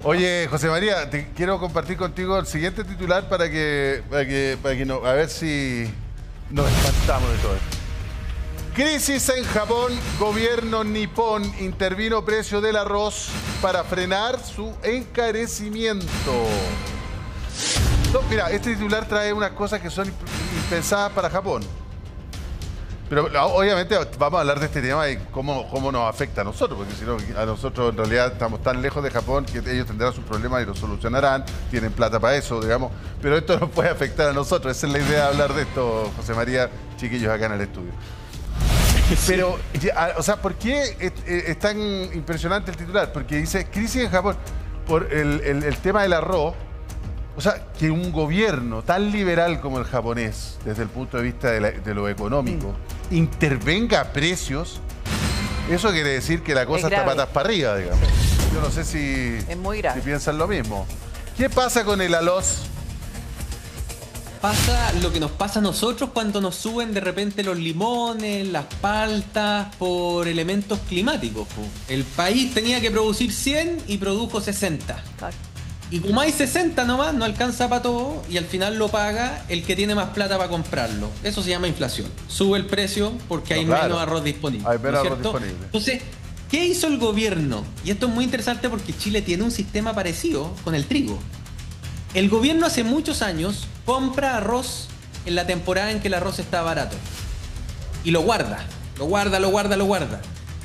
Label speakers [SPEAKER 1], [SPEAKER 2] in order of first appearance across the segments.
[SPEAKER 1] Oye, José María, te quiero compartir contigo el siguiente titular para que no, a ver si nos espantamos de todo esto. Crisis en Japón, gobierno nipón intervino precio del arroz para frenar su encarecimiento. No, mira, este titular trae unas cosas que son impensadas para Japón. Pero obviamente vamos a hablar de este tema y cómo nos afecta a nosotros, porque si no, a nosotros en realidad estamos tan lejos de Japón que ellos tendrán sus problemas y los solucionarán, tienen plata para eso, digamos, pero esto nos puede afectar a nosotros. Esa es la idea de hablar de esto, José María, chiquillos acá en el estudio. Pero, o sea, ¿por qué es tan impresionante el titular? Porque dice, crisis en Japón por el tema del arroz. O sea, que un gobierno tan liberal como el japonés, desde el punto de vista de lo económico, intervenga a precios, eso quiere decir que la cosa está patas para arriba, digamos. Yo no sé si piensan lo mismo. ¿Qué pasa con el arroz?
[SPEAKER 2] Pasa lo que nos pasa a nosotros cuando nos suben de repente los limones, las paltas, por elementos climáticos. El país tenía que producir 100 y produjo 60. Claro. Y como hay 60 nomás, no alcanza para todo y al final lo paga el que tiene más plata para comprarlo. Eso se llama inflación. Sube el precio porque hay menos arroz disponible.
[SPEAKER 1] Hay menos arroz disponible.
[SPEAKER 2] Entonces, ¿qué hizo el gobierno? Y esto es muy interesante porque Chile tiene un sistema parecido con el trigo. El gobierno hace muchos años compra arroz en la temporada en que el arroz está barato. Y lo guarda.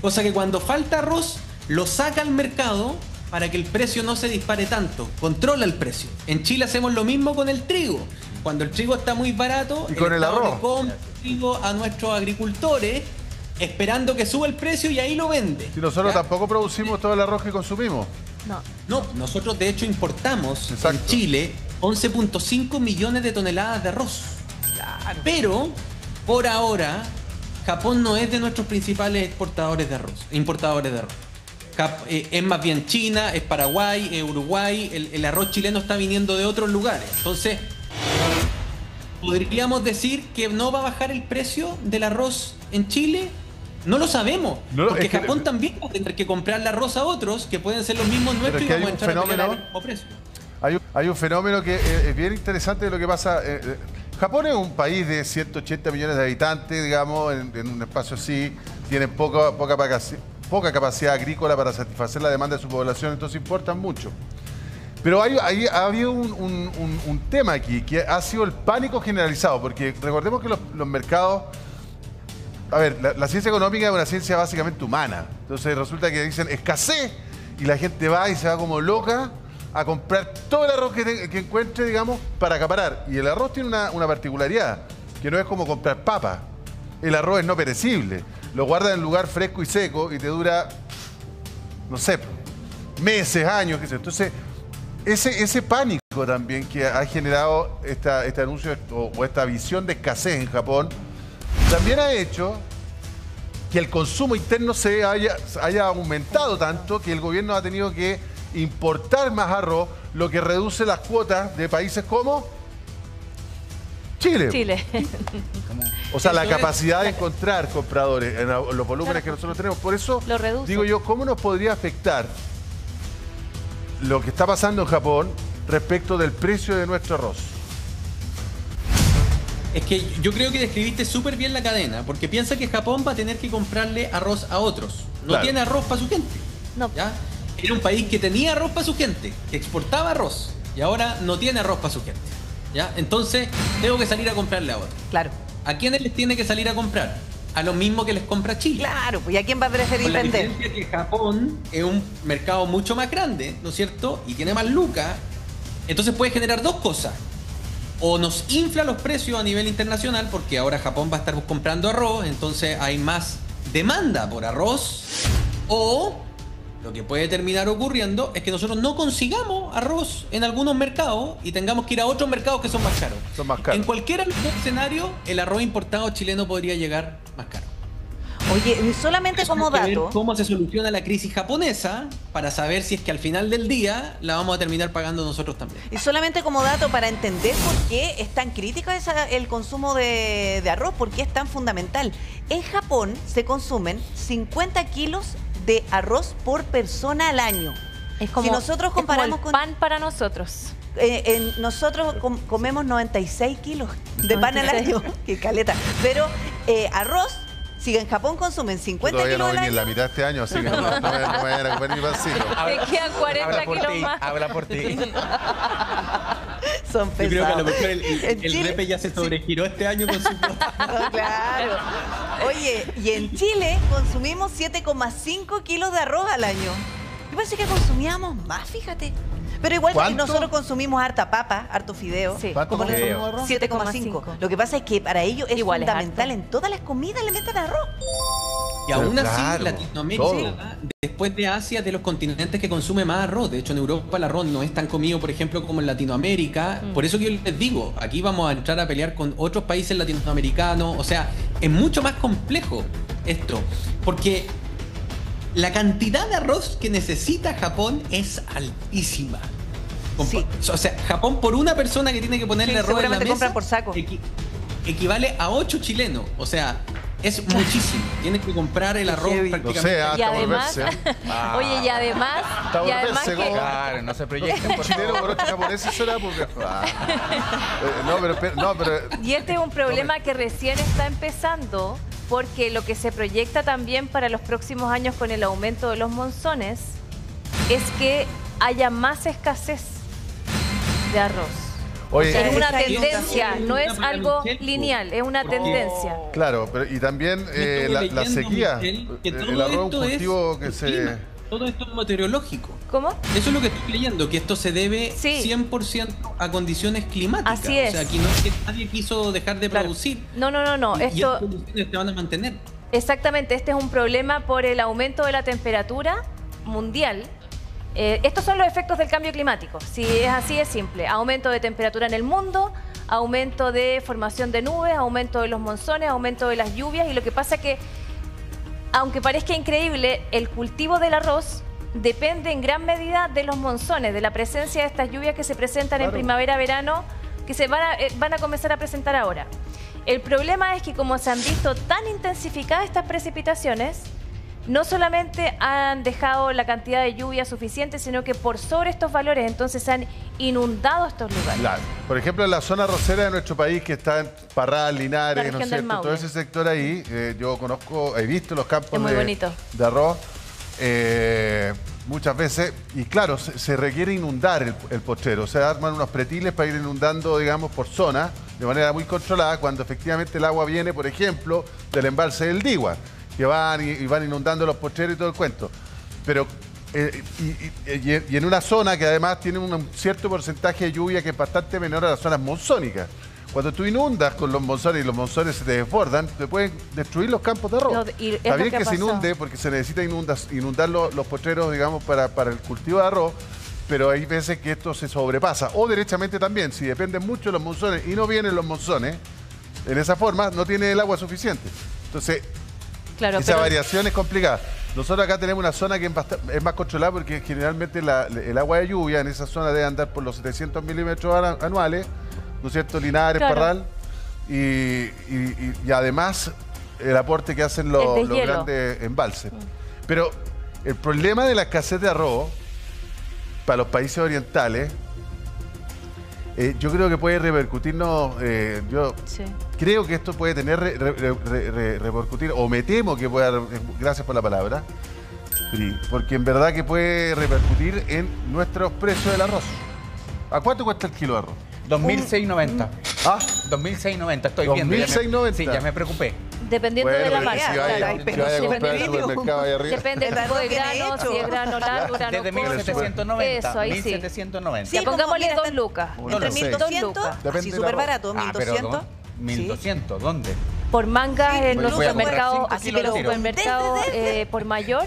[SPEAKER 2] Cosa que cuando falta arroz, lo saca al mercado para que el precio no se dispare tanto. Controla el precio. En Chile hacemos lo mismo con el trigo. Cuando el trigo está muy barato,
[SPEAKER 1] y con el arroz
[SPEAKER 2] le compra trigo a nuestros agricultores esperando que suba el precio y ahí lo vende.
[SPEAKER 1] Si nosotros tampoco producimos todo el arroz que consumimos.
[SPEAKER 2] No, nosotros de hecho importamos en Chile 11.5 millones de toneladas de arroz. Claro. Pero, por ahora, Japón no es de nuestros principales importadores de arroz. Es más bien China, es Paraguay, es Uruguay. El arroz chileno está viniendo de otros lugares. Entonces, ¿podríamos decir que no va a bajar el precio del arroz en Chile? No lo sabemos, porque Japón también va a tener que comprarle arroz a otros que pueden ser los mismos nuestros y vamos a entrar a pelear al mismo precio.
[SPEAKER 1] Hay un fenómeno que es bien interesante de lo que pasa. Japón es un país de 180 millones de habitantes, digamos, en un espacio así, tiene poca capacidad agrícola para satisfacer la demanda de su población, entonces importan mucho. Pero ha habido un tema aquí, que ha sido el pánico generalizado, porque recordemos que los mercados... A ver, la ciencia económica es una ciencia básicamente humana. Entonces resulta que dicen escasez y la gente va y se va como loca a comprar todo el arroz que encuentre, digamos, para acaparar. Y el arroz tiene una particularidad, que no es como comprar papa. El arroz es no perecible. Lo guardas en un lugar fresco y seco y te dura, no sé, meses, años, qué sé. Entonces, ese pánico también que ha generado este anuncio o esta visión de escasez en Japón, también ha hecho que el consumo interno haya aumentado tanto que el gobierno ha tenido que importar más arroz, lo que reduce las cuotas de países como Chile. O sea, la capacidad de encontrar compradores en los volúmenes que nosotros tenemos. Por eso, digo yo, ¿cómo nos podría afectar lo que está pasando en Japón respecto del precio de nuestro arroz?
[SPEAKER 2] Es que yo creo que describiste súper bien la cadena, porque piensa que Japón va a tener que comprarle arroz a otros. No tiene arroz para su gente. ¿Ya? Era un país que tenía arroz para su gente, que exportaba arroz, y ahora no tiene arroz para su gente. ¿Ya? Entonces, tengo que salir a comprarle a otros.
[SPEAKER 3] Claro.
[SPEAKER 2] ¿A quiénes les tiene que salir a comprar? A lo mismo que les compra Chile.
[SPEAKER 3] Claro, pues ¿y a quién va a preferir vender?
[SPEAKER 2] La diferencia es que Japón es un mercado mucho más grande, ¿no es cierto? Y tiene más lucas. Entonces puede generar dos cosas. O nos infla los precios a nivel internacional, porque ahora Japón va a estar comprando arroz, entonces hay más demanda por arroz. O lo que puede terminar ocurriendo es que nosotros no consigamos arroz en algunos mercados y tengamos que ir a otros mercados que son más caros. En cualquier escenario, el arroz importado chileno podría llegar más caro.
[SPEAKER 3] Oye, solamente como dato...
[SPEAKER 2] ¿Cómo se soluciona la crisis japonesa para saber si es que al final del día la vamos a terminar pagando nosotros también?
[SPEAKER 3] Y solamente como dato para entender por qué es tan crítico el consumo de arroz, por qué es tan fundamental. En Japón se consumen 50 kilos de arroz por persona al año.
[SPEAKER 4] Es como,
[SPEAKER 3] si nosotros
[SPEAKER 4] es como
[SPEAKER 3] comparamos
[SPEAKER 4] el
[SPEAKER 3] con...
[SPEAKER 4] pan para nosotros.
[SPEAKER 3] nosotros comemos 96 kilos de pan al
[SPEAKER 4] 96.
[SPEAKER 3] año, que caleta. Pero arroz, si en Japón consumen 50
[SPEAKER 1] Todavía
[SPEAKER 3] kilos
[SPEAKER 1] no voy
[SPEAKER 3] al
[SPEAKER 1] ni en la
[SPEAKER 3] año,
[SPEAKER 1] mitad de este año, así que no me vayan a comer ni pancito.
[SPEAKER 4] Te quedan 40
[SPEAKER 5] Habla por
[SPEAKER 4] kilos
[SPEAKER 5] ti,
[SPEAKER 4] más.
[SPEAKER 5] habla por ti.
[SPEAKER 3] son
[SPEAKER 2] Yo
[SPEAKER 3] pesados.
[SPEAKER 2] creo que a lo mejor
[SPEAKER 3] En
[SPEAKER 2] el
[SPEAKER 3] Chile-
[SPEAKER 2] Repe ya se sobregiró este año con su cuota.
[SPEAKER 3] No, claro. Oye, y en Chile consumimos 7,5 kilos de arroz al año. Yo pensé que consumíamos más, fíjate. Pero igual
[SPEAKER 1] ¿Cuánto?
[SPEAKER 3] nosotros consumimos harta papa, harto fideo.
[SPEAKER 4] Sí.
[SPEAKER 1] ¿Cuánto
[SPEAKER 3] Como le-
[SPEAKER 1] consumimos arroz?
[SPEAKER 3] 7,5. Lo que pasa es que para ellos es
[SPEAKER 4] Igual es
[SPEAKER 3] fundamental.
[SPEAKER 4] harto.
[SPEAKER 3] En todas las comidas le meten arroz.
[SPEAKER 2] Y aún
[SPEAKER 1] Pero
[SPEAKER 2] así,
[SPEAKER 1] claro,
[SPEAKER 2] Latinoamérica,
[SPEAKER 1] todo.
[SPEAKER 2] después de Asia, es de los continentes que consume más arroz. De hecho, en Europa el arroz no es tan comido, por ejemplo, como en Latinoamérica. Por eso que yo les digo, aquí vamos a entrar a pelear con otros países latinoamericanos. O sea, es mucho más complejo esto. Porque la cantidad de arroz que necesita Japón es altísima.
[SPEAKER 3] Sí.
[SPEAKER 2] O sea, Japón por una persona que tiene que ponerle
[SPEAKER 3] Sí,
[SPEAKER 2] arroz en la
[SPEAKER 3] seguramente
[SPEAKER 2] mesa
[SPEAKER 3] compran por saco.
[SPEAKER 2] equivale a 8 chilenos. O sea, es muchísimo. Tienes que comprar el arroz
[SPEAKER 3] heavy.
[SPEAKER 1] No
[SPEAKER 2] prácticamente.
[SPEAKER 1] sé,
[SPEAKER 4] Y
[SPEAKER 1] hasta
[SPEAKER 4] además,
[SPEAKER 1] volverse.
[SPEAKER 4] oye, y además
[SPEAKER 1] volverse
[SPEAKER 4] que
[SPEAKER 1] como-
[SPEAKER 5] Claro, no se proyecten, por
[SPEAKER 1] Chileno
[SPEAKER 5] favor.
[SPEAKER 1] por 8 japoneses será porque... no, pero...
[SPEAKER 4] y este es un problema que recién está empezando porque lo que se proyecta también para los próximos años con el aumento de los monzones es que haya más escasez de arroz.
[SPEAKER 1] Oye,
[SPEAKER 4] O sea, es una
[SPEAKER 3] esa
[SPEAKER 4] tendencia,
[SPEAKER 2] inundación
[SPEAKER 4] no es
[SPEAKER 2] es una
[SPEAKER 4] algo
[SPEAKER 2] Michelle,
[SPEAKER 4] lineal, es una
[SPEAKER 2] porque-
[SPEAKER 4] tendencia.
[SPEAKER 1] claro, pero y también
[SPEAKER 2] Me estuve
[SPEAKER 1] la
[SPEAKER 2] leyendo,
[SPEAKER 1] sequía.
[SPEAKER 2] Michelle, que
[SPEAKER 1] El
[SPEAKER 2] todo
[SPEAKER 1] arroz es un
[SPEAKER 2] esto
[SPEAKER 1] cultivo que
[SPEAKER 2] el
[SPEAKER 1] se...
[SPEAKER 2] clima, todo esto es meteorológico.
[SPEAKER 4] ¿Cómo?
[SPEAKER 2] Eso es lo que estoy leyendo, que esto se debe
[SPEAKER 4] Sí.
[SPEAKER 2] 100% a condiciones climáticas.
[SPEAKER 4] Así es.
[SPEAKER 2] O sea, aquí no es que nadie quiso dejar de
[SPEAKER 4] Claro.
[SPEAKER 2] producir.
[SPEAKER 4] No.
[SPEAKER 2] Y
[SPEAKER 4] Esto,
[SPEAKER 2] estas condiciones se van a mantener.
[SPEAKER 4] exactamente, este es un problema por el aumento de la temperatura mundial. Estos son los efectos del cambio climático. Si es así, es simple. Aumento de temperatura en el mundo, aumento de formación de nubes, aumento de los monzones, aumento de las lluvias. Y lo que pasa es que, aunque parezca increíble, el cultivo del arroz depende en gran medida de los monzones, de la presencia de estas lluvias que se presentan en
[SPEAKER 1] Claro.
[SPEAKER 4] primavera-verano, que se van a comenzar a presentar ahora. El problema es que como se han visto tan intensificadas estas precipitaciones, no solamente han dejado la cantidad de lluvia suficiente, sino que por sobre estos valores entonces se han inundado estos lugares.
[SPEAKER 1] Claro. Por ejemplo, en la zona arrocera de nuestro país, que está en Parral,
[SPEAKER 4] La
[SPEAKER 1] Linares,
[SPEAKER 4] región
[SPEAKER 1] ¿no es
[SPEAKER 4] del
[SPEAKER 1] cierto? Todo
[SPEAKER 4] Maule.
[SPEAKER 1] ese sector ahí, yo conozco, he visto los campos
[SPEAKER 4] Es muy bonito.
[SPEAKER 1] de arroz muchas veces, y claro, se requiere inundar el potrero, o sea, arman unos pretiles para ir inundando, digamos, por zona, de manera muy controlada, cuando efectivamente el agua viene, por ejemplo, del embalse del Digua, que van y van inundando los potreros y todo el cuento. Pero y en una zona que además tiene un cierto porcentaje de lluvia que es bastante menor a las zonas monzónicas. Cuando tú inundas con los monzones y los monzones se te desbordan, te pueden destruir los campos de arroz.
[SPEAKER 4] Y es
[SPEAKER 1] Está
[SPEAKER 4] lo
[SPEAKER 1] bien
[SPEAKER 4] que ha
[SPEAKER 1] que se
[SPEAKER 4] pasado.
[SPEAKER 1] inunde porque se necesita inundar los potreros, digamos, para el cultivo de arroz, pero hay veces que esto se sobrepasa. O derechamente también, si dependen mucho de los monzones y no vienen los monzones, en esa forma no tiene el agua suficiente. Entonces,
[SPEAKER 4] Claro,
[SPEAKER 1] esa
[SPEAKER 4] pero-
[SPEAKER 1] variación es complicada. Nosotros acá tenemos una zona que es más controlada porque generalmente el agua de lluvia en esa zona debe andar por los 700 milímetros anuales, ¿no es cierto? Linares,
[SPEAKER 4] Claro.
[SPEAKER 1] Parral. Y además el aporte que hacen
[SPEAKER 4] El
[SPEAKER 1] los
[SPEAKER 4] deshielo.
[SPEAKER 1] grandes embalses. Pero el problema de la escasez de arroz para los países orientales, yo creo que puede repercutirnos, yo
[SPEAKER 4] Sí.
[SPEAKER 1] creo que esto puede tener repercutir, o me temo que pueda, gracias por la palabra, Pri, porque en verdad que puede repercutir en nuestros precios del arroz. ¿A cuánto cuesta el kilo de arroz?
[SPEAKER 5] 2.690.
[SPEAKER 1] Ah,
[SPEAKER 5] 2.690, estoy viendo.
[SPEAKER 1] 2.690.
[SPEAKER 5] Sí, ya me preocupé.
[SPEAKER 4] Dependiendo de la
[SPEAKER 1] pero
[SPEAKER 4] marca.
[SPEAKER 1] si vaya,
[SPEAKER 4] claro.
[SPEAKER 1] si vaya a comprar al
[SPEAKER 4] Depende-
[SPEAKER 1] supermercado ahí arriba.
[SPEAKER 4] Depende del
[SPEAKER 3] El
[SPEAKER 4] tipo de
[SPEAKER 3] arroz viene
[SPEAKER 4] grano,
[SPEAKER 3] hecho.
[SPEAKER 4] si es grano largo, grano
[SPEAKER 5] Desde
[SPEAKER 4] corto.
[SPEAKER 5] 1.790.
[SPEAKER 4] Eso, ahí sí.
[SPEAKER 5] 1.790.
[SPEAKER 3] Sí,
[SPEAKER 4] Ya
[SPEAKER 3] como,
[SPEAKER 4] pongámosle
[SPEAKER 3] mira,
[SPEAKER 4] 2
[SPEAKER 3] están
[SPEAKER 4] lucas.
[SPEAKER 1] Bueno,
[SPEAKER 3] Entre
[SPEAKER 1] no sé.
[SPEAKER 3] 1.200,
[SPEAKER 4] Dos
[SPEAKER 1] Depende
[SPEAKER 3] así
[SPEAKER 1] del
[SPEAKER 3] súper
[SPEAKER 1] arroz.
[SPEAKER 3] barato,
[SPEAKER 5] Ah, pero
[SPEAKER 3] 1.200.
[SPEAKER 5] 1.200, ¿dónde?
[SPEAKER 4] Por mangas
[SPEAKER 3] Sí,
[SPEAKER 4] en
[SPEAKER 5] voy
[SPEAKER 4] los
[SPEAKER 5] a comprar
[SPEAKER 4] supermercados,
[SPEAKER 5] 5
[SPEAKER 4] así
[SPEAKER 5] kilos
[SPEAKER 4] que los
[SPEAKER 5] de tiro.
[SPEAKER 4] supermercados por mayor,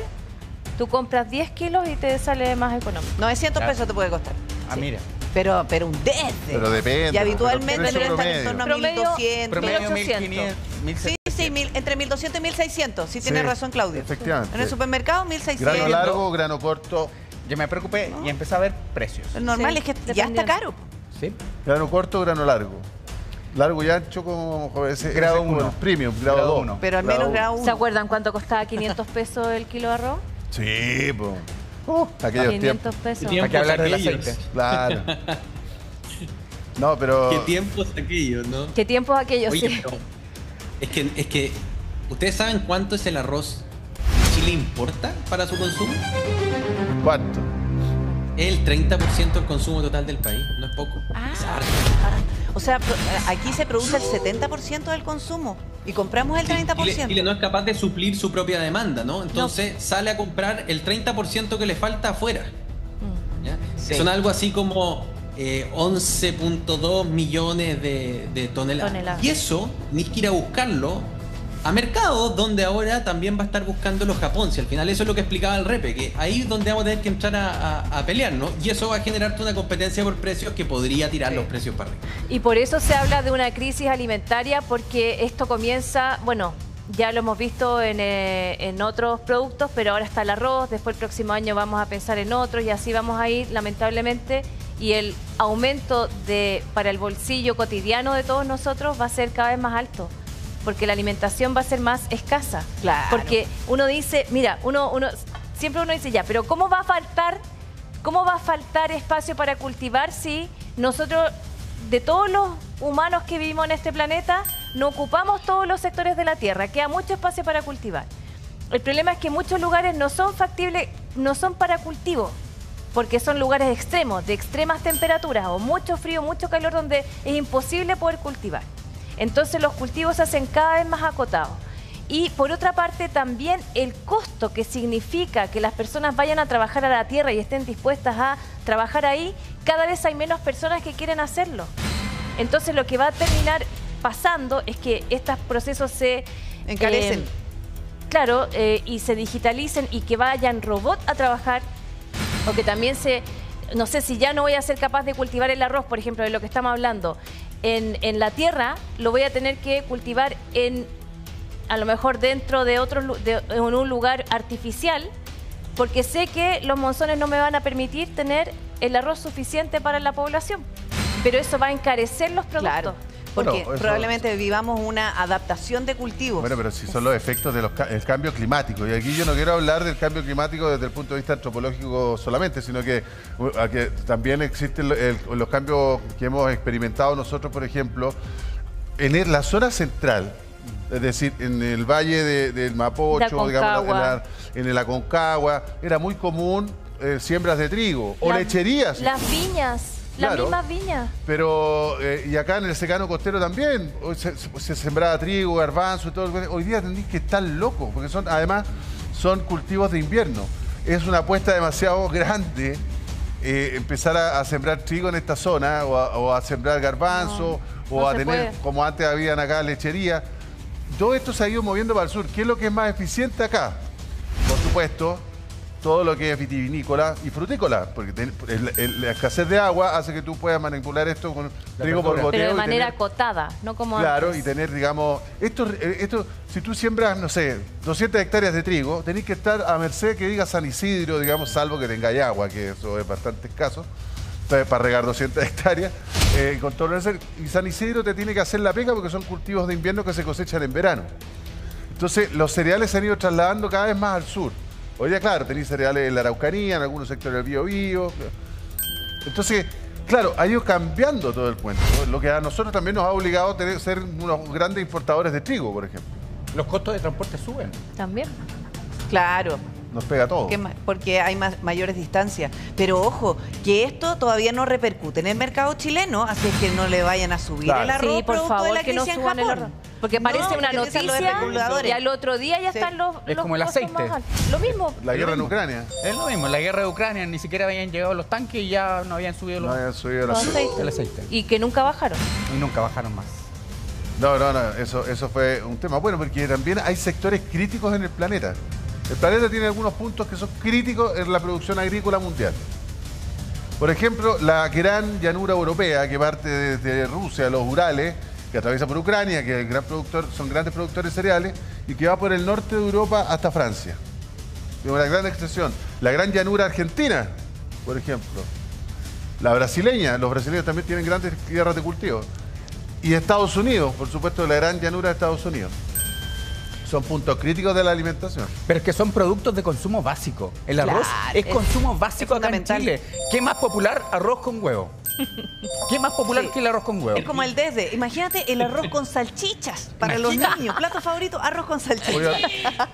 [SPEAKER 4] tú compras 10 kilos y te sale más económico.
[SPEAKER 3] 900
[SPEAKER 5] Ya.
[SPEAKER 3] pesos te puede costar.
[SPEAKER 5] Ah, mira.
[SPEAKER 3] Pero un desde.
[SPEAKER 1] Pero depende,
[SPEAKER 3] Y habitualmente
[SPEAKER 1] pero
[SPEAKER 3] deben estar en
[SPEAKER 1] promedio.
[SPEAKER 3] torno a
[SPEAKER 4] Promedio-
[SPEAKER 3] 1.200.
[SPEAKER 5] Promedio
[SPEAKER 4] 1.800.
[SPEAKER 5] 1.500,
[SPEAKER 3] Sí,
[SPEAKER 5] 1.700.
[SPEAKER 3] sí, entre 1.200 y 1.600. Sí, tiene
[SPEAKER 1] Sí,
[SPEAKER 3] razón, Claudio.
[SPEAKER 1] efectivamente.
[SPEAKER 3] En el supermercado, 1.600.
[SPEAKER 1] Grano largo, grano corto.
[SPEAKER 5] Yo me preocupé y empecé a ver precios.
[SPEAKER 3] Lo normal
[SPEAKER 4] Sí,
[SPEAKER 3] es que ya
[SPEAKER 4] dependiendo.
[SPEAKER 3] está caro.
[SPEAKER 5] ¿Sí?
[SPEAKER 1] Grano corto, grano largo. Largo y ancho como ese
[SPEAKER 5] Grado
[SPEAKER 1] como
[SPEAKER 5] uno.
[SPEAKER 1] el premium, grado
[SPEAKER 5] Grado
[SPEAKER 1] 2.
[SPEAKER 5] uno.
[SPEAKER 3] Pero al menos grado
[SPEAKER 4] ¿Se
[SPEAKER 3] 1.
[SPEAKER 4] acuerdan cuánto costaba 500 pesos el kilo de arroz?
[SPEAKER 1] Sí, pues. Aquellos
[SPEAKER 4] 500
[SPEAKER 1] tiempos.
[SPEAKER 4] pesos.
[SPEAKER 2] Tiempo.
[SPEAKER 5] Hay que hablar del
[SPEAKER 2] aquellos.
[SPEAKER 5] aceite.
[SPEAKER 1] Claro. No, pero...
[SPEAKER 2] Qué tiempos aquellos, ¿no?
[SPEAKER 4] ¿Qué tiempos aquellos?
[SPEAKER 2] Oye,
[SPEAKER 4] Sí.
[SPEAKER 2] pero es que ¿ustedes saben cuánto es el arroz que Chile importa para su consumo?
[SPEAKER 1] ¿Cuánto?
[SPEAKER 2] Es el 30% del consumo total del país, no es poco.
[SPEAKER 3] Ah,
[SPEAKER 2] Es harto.
[SPEAKER 3] o sea, aquí se produce el 70% del consumo y compramos el
[SPEAKER 2] Sí,
[SPEAKER 3] 30%.
[SPEAKER 2] Chile no es capaz de suplir su propia demanda, ¿no? Entonces sale a comprar el 30% que le falta afuera. ¿Ya?
[SPEAKER 3] Sí.
[SPEAKER 2] Son algo así como 11.2 millones de toneladas. Y eso, ni que ir a buscarlo a mercados donde ahora también va a estar buscándolo Japón. Si al final eso es lo que explicaba el Repe, que ahí es donde vamos a tener que entrar a pelear, ¿no? Y eso va a generarte una competencia por precios que podría tirar los precios para arriba.
[SPEAKER 4] Y por eso se habla de una crisis alimentaria, porque esto comienza, bueno, ya lo hemos visto en otros productos, pero ahora está el arroz, después el próximo año vamos a pensar en otros y así vamos a ir, lamentablemente, y el aumento para el bolsillo cotidiano de todos nosotros va a ser cada vez más alto, porque la alimentación va a ser más escasa.
[SPEAKER 3] Claro.
[SPEAKER 4] Porque uno dice, mira, siempre uno dice ya, pero ¿cómo va a faltar espacio para cultivar si nosotros, de todos los humanos que vivimos en este planeta, no ocupamos todos los sectores de la tierra? Queda mucho espacio para cultivar. El problema es que muchos lugares no son factibles, no son para cultivo, porque son lugares extremos, de extremas temperaturas, o mucho frío, mucho calor, donde es imposible poder cultivar. Entonces los cultivos se hacen cada vez más acotados. Y por otra parte también el costo que significa que las personas vayan a trabajar a la tierra y estén dispuestas a trabajar ahí, cada vez hay menos personas que quieren hacerlo. Entonces lo que va a terminar pasando es que estos procesos se
[SPEAKER 3] Encarecen.
[SPEAKER 4] y se digitalicen y que vayan robots a trabajar, o que también no sé, si ya no voy a ser capaz de cultivar el arroz, por ejemplo, de lo que estamos hablando, en la tierra, lo voy a tener que cultivar a lo mejor dentro de en un lugar artificial, porque sé que los monzones no me van a permitir tener el arroz suficiente para la población. Pero eso va a encarecer los productos.
[SPEAKER 3] Claro, porque
[SPEAKER 1] Bueno, eso-
[SPEAKER 3] probablemente vivamos una adaptación de cultivos.
[SPEAKER 1] Bueno, pero si son los efectos del cambio climático. Y aquí yo no quiero hablar del cambio climático desde el punto de vista antropológico solamente, sino que también existen los cambios que hemos experimentado nosotros, por ejemplo, en la zona central. Es decir, en el valle del Mapocho, digamos, en el Aconcagua, era muy común siembras de trigo o lecherías.
[SPEAKER 4] Las viñas, las
[SPEAKER 1] Claro.
[SPEAKER 4] mismas viñas.
[SPEAKER 1] Pero, y acá en el secano costero también, hoy se sembraba trigo, garbanzo y todo. Hoy día tendréis que estar locos, porque además son cultivos de invierno. Es una apuesta demasiado grande empezar a sembrar trigo en esta zona, o a sembrar garbanzo,
[SPEAKER 4] No,
[SPEAKER 1] o
[SPEAKER 4] no
[SPEAKER 1] a
[SPEAKER 4] se
[SPEAKER 1] tener,
[SPEAKER 4] puede.
[SPEAKER 1] como antes habían acá, lechería. Todo esto se ha ido moviendo para el sur. ¿Qué es lo que es más eficiente acá? Por supuesto, todo lo que es vitivinícola y frutícola, porque la escasez de agua hace que tú puedas manipular esto con trigo por
[SPEAKER 5] verdura.
[SPEAKER 1] goteo.
[SPEAKER 4] Pero de
[SPEAKER 1] y
[SPEAKER 4] manera
[SPEAKER 1] tener-
[SPEAKER 4] acotada, no como
[SPEAKER 1] Claro,
[SPEAKER 4] antes.
[SPEAKER 1] y tener, digamos, si tú siembras, no sé, 200 hectáreas de trigo, tenés que estar a merced que diga San Isidro, digamos, salvo que tengáis agua, que eso es bastante escaso, para regar 200 hectáreas, con todo lo necesario. Y San Isidro te tiene que hacer la pega porque son cultivos de invierno que se cosechan en verano. Entonces, los cereales se han ido trasladando cada vez más al sur. Hoy día, claro, tenéis cereales en la Araucanía, en algunos sectores del Biobío. Entonces, claro, ha ido cambiando todo el cuento, ¿no? Lo que a nosotros también nos ha obligado a ser unos grandes importadores de trigo, por ejemplo.
[SPEAKER 5] Los costos de transporte suben.
[SPEAKER 4] También.
[SPEAKER 3] Claro,
[SPEAKER 1] Nos pega todo.
[SPEAKER 3] porque hay mayores distancias. Pero ojo, que esto todavía no repercute en el mercado chileno, así es que no le vayan a subir
[SPEAKER 1] Claro.
[SPEAKER 3] el arroz
[SPEAKER 4] Sí, por
[SPEAKER 3] producto de
[SPEAKER 4] favor,
[SPEAKER 3] la
[SPEAKER 4] que no
[SPEAKER 3] crisis en
[SPEAKER 4] suban el
[SPEAKER 3] Japón.
[SPEAKER 4] arroz. Porque
[SPEAKER 3] No,
[SPEAKER 4] aparece una
[SPEAKER 3] porque empiezan los
[SPEAKER 4] noticia
[SPEAKER 3] especuladores.
[SPEAKER 4] y al otro día ya
[SPEAKER 3] Sí.
[SPEAKER 4] están los
[SPEAKER 5] Es como el
[SPEAKER 4] costos
[SPEAKER 5] aceite.
[SPEAKER 4] más altos. Lo mismo.
[SPEAKER 1] La guerra en
[SPEAKER 5] mismo.
[SPEAKER 1] Ucrania.
[SPEAKER 5] Es lo mismo, en la guerra de Ucrania ni siquiera habían llegado los tanques y ya no habían subido
[SPEAKER 1] No
[SPEAKER 5] los...
[SPEAKER 1] habían subido
[SPEAKER 4] Los
[SPEAKER 1] la...
[SPEAKER 4] aceites.
[SPEAKER 5] El aceite.
[SPEAKER 4] Y que nunca bajaron.
[SPEAKER 5] Y nunca bajaron más.
[SPEAKER 1] No, eso fue un tema. Bueno, porque también hay sectores críticos en el planeta. El planeta tiene algunos puntos que son críticos en la producción agrícola mundial. Por ejemplo, la gran llanura europea que parte desde Rusia, los Urales, que atraviesa por Ucrania, que es son grandes productores de cereales, y que va por el norte de Europa hasta Francia. Es una gran extensión. La gran llanura argentina, por ejemplo. La brasileña, los brasileños también tienen grandes tierras de cultivo. Y Estados Unidos, por supuesto, la gran llanura de Estados Unidos. son puntos críticos de la alimentación.
[SPEAKER 5] Pero es que son productos de consumo básico. El arroz
[SPEAKER 3] Claro,
[SPEAKER 5] es consumo básico
[SPEAKER 3] es
[SPEAKER 5] acá en
[SPEAKER 3] fundamental.
[SPEAKER 5] Chile. ¿Qué más popular? Arroz con huevo. ¿Qué más popular
[SPEAKER 3] Sí.
[SPEAKER 5] que el arroz con huevo?
[SPEAKER 3] Es como el desde. Imagínate el arroz con salchichas para los niños. Plato favorito, arroz con salchichas.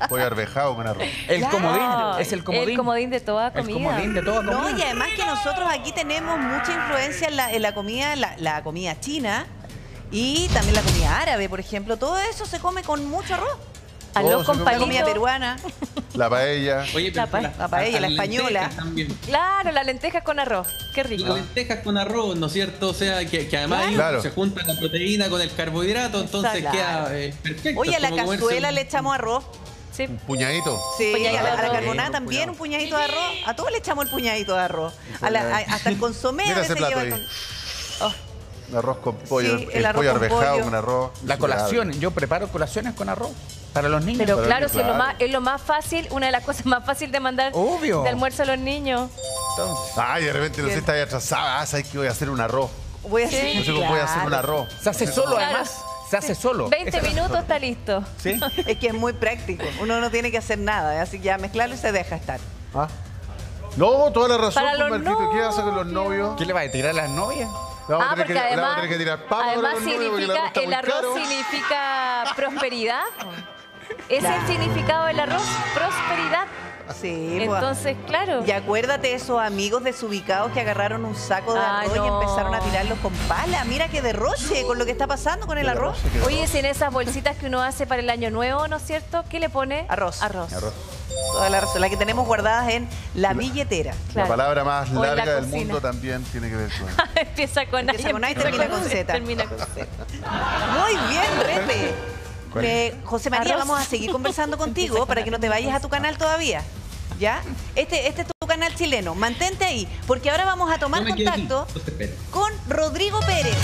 [SPEAKER 1] Pollo arvejado con arroz.
[SPEAKER 5] El
[SPEAKER 3] Claro.
[SPEAKER 5] comodín, es el comodín.
[SPEAKER 4] El comodín de toda
[SPEAKER 5] El
[SPEAKER 4] comida.
[SPEAKER 5] comodín de toda comida.
[SPEAKER 3] No, y además que nosotros aquí tenemos mucha influencia en la comida, la comida china y también la comida árabe, por ejemplo. Todo eso se come con mucho arroz.
[SPEAKER 4] Arroz
[SPEAKER 1] Oh,
[SPEAKER 4] con
[SPEAKER 1] sí,
[SPEAKER 3] La comida
[SPEAKER 4] palito.
[SPEAKER 3] peruana.
[SPEAKER 1] La paella.
[SPEAKER 2] Oye,
[SPEAKER 4] La
[SPEAKER 2] pero
[SPEAKER 3] la paella, la
[SPEAKER 2] las
[SPEAKER 3] española.
[SPEAKER 2] lentejas también.
[SPEAKER 4] Claro, las lentejas con arroz. Qué rico.
[SPEAKER 2] Las lentejas con arroz, ¿no es cierto? O sea, que además ahí
[SPEAKER 1] Claro.
[SPEAKER 2] se junta la proteína con el carbohidrato, entonces
[SPEAKER 3] Claro.
[SPEAKER 2] queda perfecto.
[SPEAKER 3] Oye, a
[SPEAKER 2] Es
[SPEAKER 3] la
[SPEAKER 2] como comerse
[SPEAKER 3] cazuela
[SPEAKER 2] un-
[SPEAKER 3] le echamos arroz.
[SPEAKER 4] Sí.
[SPEAKER 1] Un puñadito.
[SPEAKER 3] Sí,
[SPEAKER 4] Puñadito
[SPEAKER 3] a
[SPEAKER 4] de
[SPEAKER 3] la
[SPEAKER 4] arroz.
[SPEAKER 3] carbonada
[SPEAKER 1] Sí,
[SPEAKER 3] también
[SPEAKER 1] un
[SPEAKER 3] un puñadito de arroz. A todos le echamos el puñadito de arroz. Hasta el consomé a
[SPEAKER 1] Mira ese
[SPEAKER 3] veces
[SPEAKER 1] plato
[SPEAKER 3] lleva
[SPEAKER 1] ahí.
[SPEAKER 3] con... Oh,
[SPEAKER 1] Un arroz con pollo.
[SPEAKER 3] Sí,
[SPEAKER 1] el
[SPEAKER 3] el arroz
[SPEAKER 1] pollo
[SPEAKER 3] con
[SPEAKER 1] arvejado
[SPEAKER 3] pollo.
[SPEAKER 1] con arroz.
[SPEAKER 5] La colación, yo preparo colaciones con arroz para los niños.
[SPEAKER 4] Pero
[SPEAKER 1] Para
[SPEAKER 4] claro,
[SPEAKER 1] que-
[SPEAKER 4] si es lo
[SPEAKER 1] claro.
[SPEAKER 4] más, es lo más fácil, una de las cosas más fáciles de mandar
[SPEAKER 5] Obvio.
[SPEAKER 4] de almuerzo a los niños.
[SPEAKER 5] Entonces,
[SPEAKER 1] Ay, de repente no sé, está ahí atrasada. Ah, ¿sabes que voy a hacer un arroz?
[SPEAKER 3] voy a
[SPEAKER 4] Sí.
[SPEAKER 3] hacer,
[SPEAKER 1] No sé cómo voy a hacer un arroz.
[SPEAKER 5] se hace solo,
[SPEAKER 4] Claro.
[SPEAKER 5] además. Se hace solo.
[SPEAKER 4] 20
[SPEAKER 5] Esa-
[SPEAKER 4] minutos está listo.
[SPEAKER 5] ¿Sí?
[SPEAKER 3] Es que es muy práctico. Uno no tiene que hacer nada. Así que ya mezclarlo y se deja estar.
[SPEAKER 1] ¿Ah? No, toda la razón,
[SPEAKER 4] Para
[SPEAKER 1] pues,
[SPEAKER 4] los
[SPEAKER 1] Marquito. ¿Qué hace con los novios?
[SPEAKER 5] ¿Qué le va a tirar a las novias?
[SPEAKER 1] Le vamos a tener
[SPEAKER 4] Porque
[SPEAKER 1] que- le vamos a
[SPEAKER 4] además,
[SPEAKER 1] tener que tirar papas
[SPEAKER 4] además
[SPEAKER 1] a los novios porque
[SPEAKER 4] significa,
[SPEAKER 1] está
[SPEAKER 4] el
[SPEAKER 1] muy
[SPEAKER 4] arroz
[SPEAKER 1] caro.
[SPEAKER 4] significa prosperidad. ¿Ese es
[SPEAKER 3] Claro.
[SPEAKER 4] el significado del arroz? Prosperidad.
[SPEAKER 3] Sí, pues.
[SPEAKER 4] Entonces, claro.
[SPEAKER 3] Y acuérdate esos amigos desubicados que agarraron un saco de
[SPEAKER 4] Ay,
[SPEAKER 3] arroz y
[SPEAKER 4] no.
[SPEAKER 3] empezaron a tirarlos con pala. Mira qué derroche con lo que está pasando con el arroz.
[SPEAKER 4] Oye, si en esas bolsitas que uno hace para el año nuevo, ¿no es cierto? ¿Qué le pone?
[SPEAKER 3] Arroz.
[SPEAKER 4] Arroz.
[SPEAKER 1] Arroz.
[SPEAKER 3] Toda la razón. La que tenemos guardadas en la billetera.
[SPEAKER 4] Claro.
[SPEAKER 1] La palabra más
[SPEAKER 4] O en la
[SPEAKER 1] larga del
[SPEAKER 4] cocina.
[SPEAKER 1] mundo también tiene que ver con...
[SPEAKER 4] Empieza con A.
[SPEAKER 3] Empieza con A y termina con Z.
[SPEAKER 4] Termina con Z.
[SPEAKER 3] Muy bien, Pepe. José María,
[SPEAKER 4] Arroz.
[SPEAKER 3] vamos a seguir conversando contigo para que no te vayas a tu canal todavía. ¿Ya? Este es tu canal chileno. Mantente ahí, porque ahora vamos a tomar
[SPEAKER 2] Yo me quedo aquí,
[SPEAKER 3] contacto
[SPEAKER 2] yo te espero.
[SPEAKER 3] con Rodrigo Pérez.